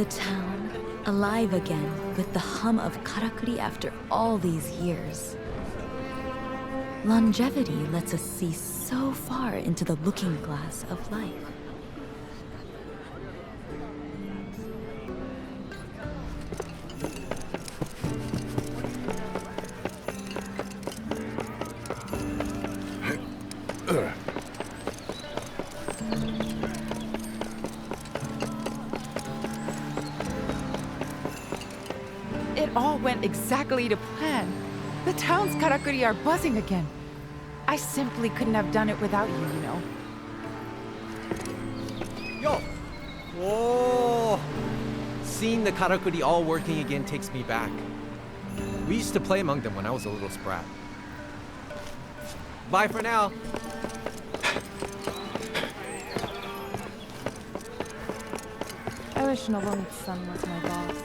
The town, alive again with the hum of karakuri after all these years. Longevity lets us see so far into the looking glass of life. It all went exactly to plan. The town's karakuri are buzzing again. I simply couldn't have done it without you, you know. Yo! Whoa! Seeing the karakuri all working again takes me back. We used to play among them when I was a little sprat. Bye for now! I wish Nobumitsu-san was my boss.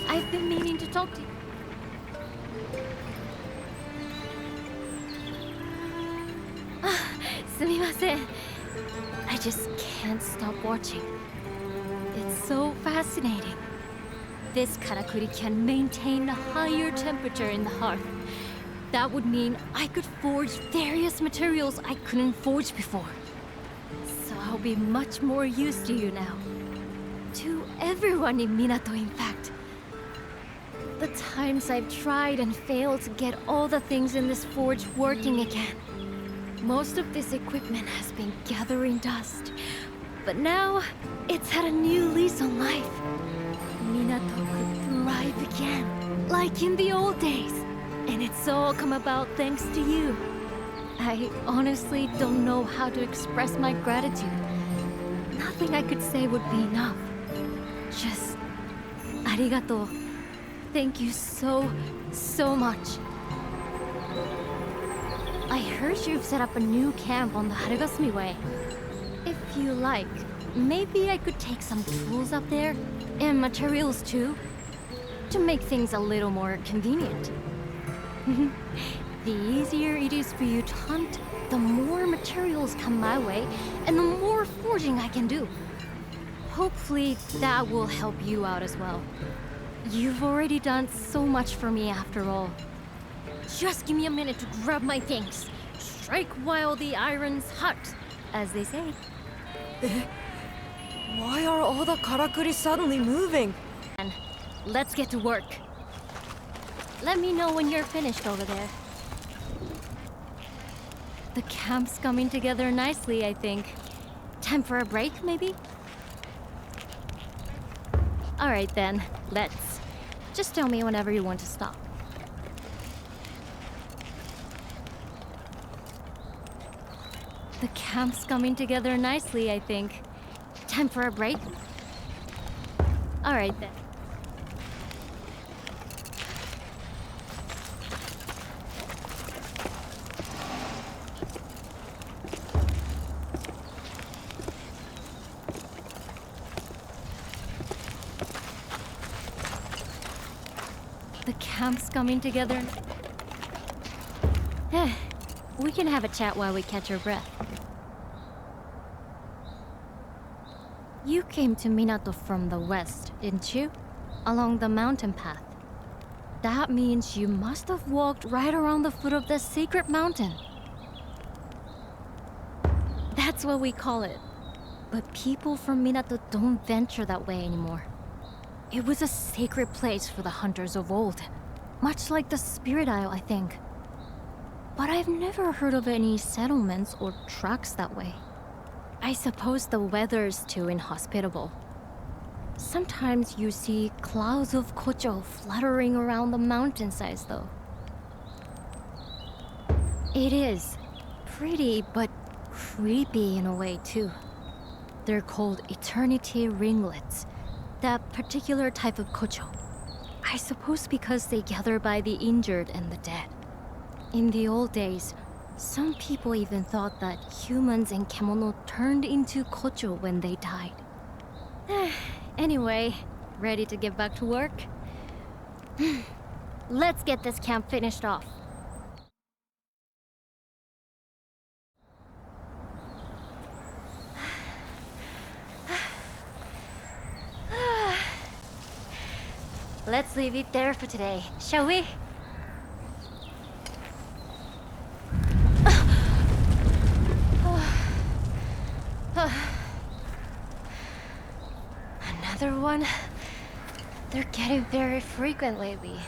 I've been meaning to talk to you. Sumimasen. I just can't stop watching. It's so fascinating. This karakuri can maintain a higher temperature in the hearth. That would mean I could forge various materials I couldn't forge before. So I'll be much more used to you now. To everyone in Minato, in fact. The times I've tried and failed to get all the things in this forge working again. Most of this equipment has been gathering dust. But now, it's had a new lease on life. Minato could thrive again, like in the old days. And it's all come about thanks to you. I honestly don't know how to express my gratitude. Nothing I could say would be enough. Just... arigato. Thank you so much. I heard you've set up a new camp on the Harugasumi Way. If you like, maybe I could take some tools up there, and materials too, to make things a little more convenient. The easier it is for you to hunt, the more materials come my way, and the more forging I can do. Hopefully that will help you out as well. You've already done so much for me after all. Just give me a minute to grab my things. Strike while the iron's hot, as they say. Why are all the karakuri suddenly moving? And let's get to work. Let me know when you're finished over there. The camp's coming together nicely, I think. Time for a break, maybe? Alright then, let's. Just tell me whenever you want to stop. The camp's coming together nicely, I think. Time for a break? Alright then. The camp's coming together. We can have a chat while we catch our breath. You came to Minato from the west, didn't you? Along the mountain path. That means you must have walked right around the foot of the sacred mountain. That's what we call it. But people from Minato don't venture that way anymore. It was a sacred place for the hunters of old. Much like the Spirit Isle, I think. But I've never heard of any settlements or tracks that way. I suppose the weather's too inhospitable. Sometimes you see clouds of kocho fluttering around the mountainsides, though. It is pretty, but creepy in a way, too. They're called eternity ringlets, that particular type of kocho. I suppose because they gather by the injured and the dead. In the old days, Some people even thought that humans and kemono turned into kocho when they died. Anyway, ready to get back to work? Let's get this camp finished off. Let's leave it there for today, shall we? Another one? They're getting very frequent lately.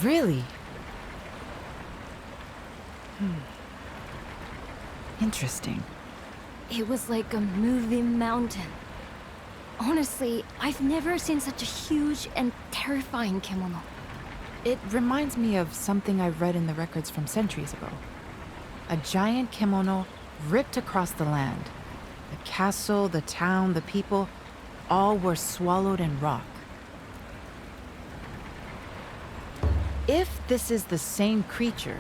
Really? Interesting. It was like a moving mountain. Honestly, I've never seen such a huge and terrifying kemono. It reminds me of something I read in the records from centuries ago. A giant kemono ripped across the land. The castle, the town, the people, all were swallowed in rock. If this is the same creature,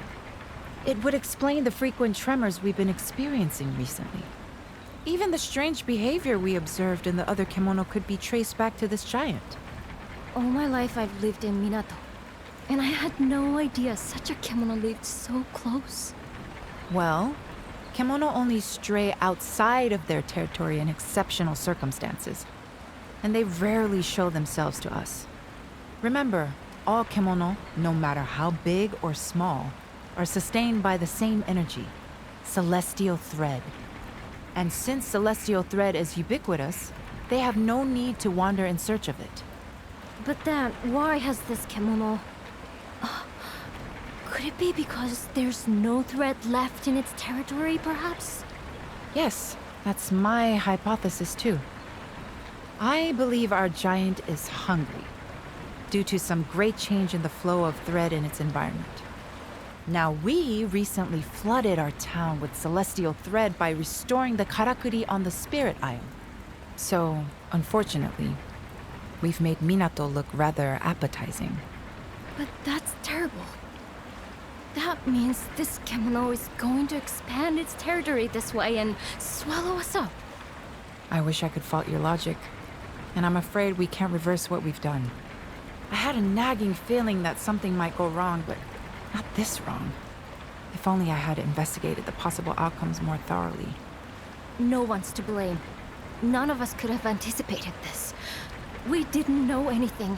it would explain the frequent tremors we've been experiencing recently. Even the strange behavior we observed in the other kemono could be traced back to this giant. All my life I've lived in Minato, and I had no idea such a kemono lived so close. Well, kemono only stray outside of their territory in exceptional circumstances, and they rarely show themselves to us. Remember, all kemono, no matter how big or small, are sustained by the same energy, celestial thread. And since celestial thread is ubiquitous, they have no need to wander in search of it. But then, why has this kemono... Could it be because there's no thread left in its territory, perhaps? Yes, that's my hypothesis too. I believe our giant is hungry, due to some great change in the flow of thread in its environment. Now, we recently flooded our town with celestial thread by restoring the karakuri on the Spirit Isle. So, unfortunately, we've made Minato look rather appetizing. But that's terrible. That means this kemono is going to expand its territory this way and swallow us up. I wish I could fault your logic, and I'm afraid we can't reverse what we've done. I had a nagging feeling that something might go wrong, but not this wrong. If only I had investigated the possible outcomes more thoroughly. No one's to blame. None of us could have anticipated this. We didn't know anything.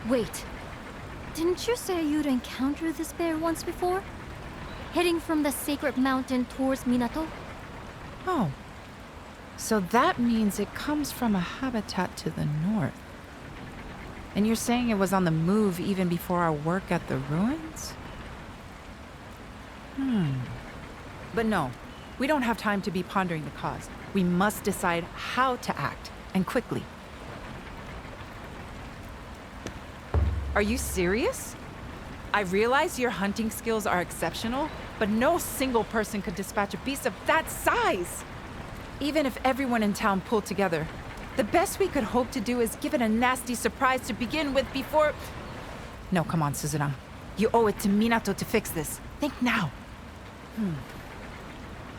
Wait. Didn't you say you'd encountered this bear once before? Heading from the sacred mountain towards Minato? Oh. So that means it comes from a habitat to the north. And you're saying it was on the move even before our work at the ruins? But no, we don't have time to be pondering the cause. We must decide how to act, and quickly. Are you serious? I realize your hunting skills are exceptional, but no single person could dispatch a beast of that size! Even if everyone in town pulled together, The best we could hope to do is give it a nasty surprise to begin with before... No, come on, Suzuna. You owe it to Minato to fix this. Think now.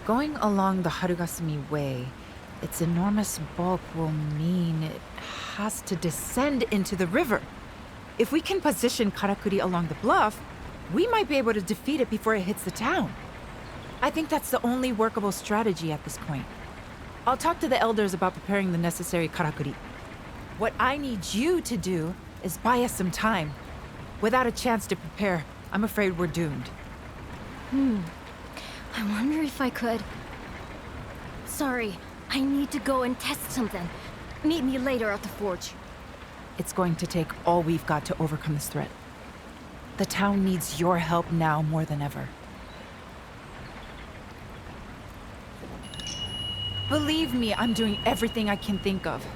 Going along the Harugasumi Way, its enormous bulk will mean it has to descend into the river. If we can position Karakuri along the bluff, we might be able to defeat it before it hits the town. I think that's the only workable strategy at this point. I'll talk to the elders about preparing the necessary Karakuri. What I need you to do is buy us some time. Without a chance to prepare, I'm afraid we're doomed. I wonder if I could... Sorry, I need to go and test something. Meet me later at the forge. It's going to take all we've got to overcome this threat. The town needs your help now more than ever. Believe me, I'm doing everything I can think of.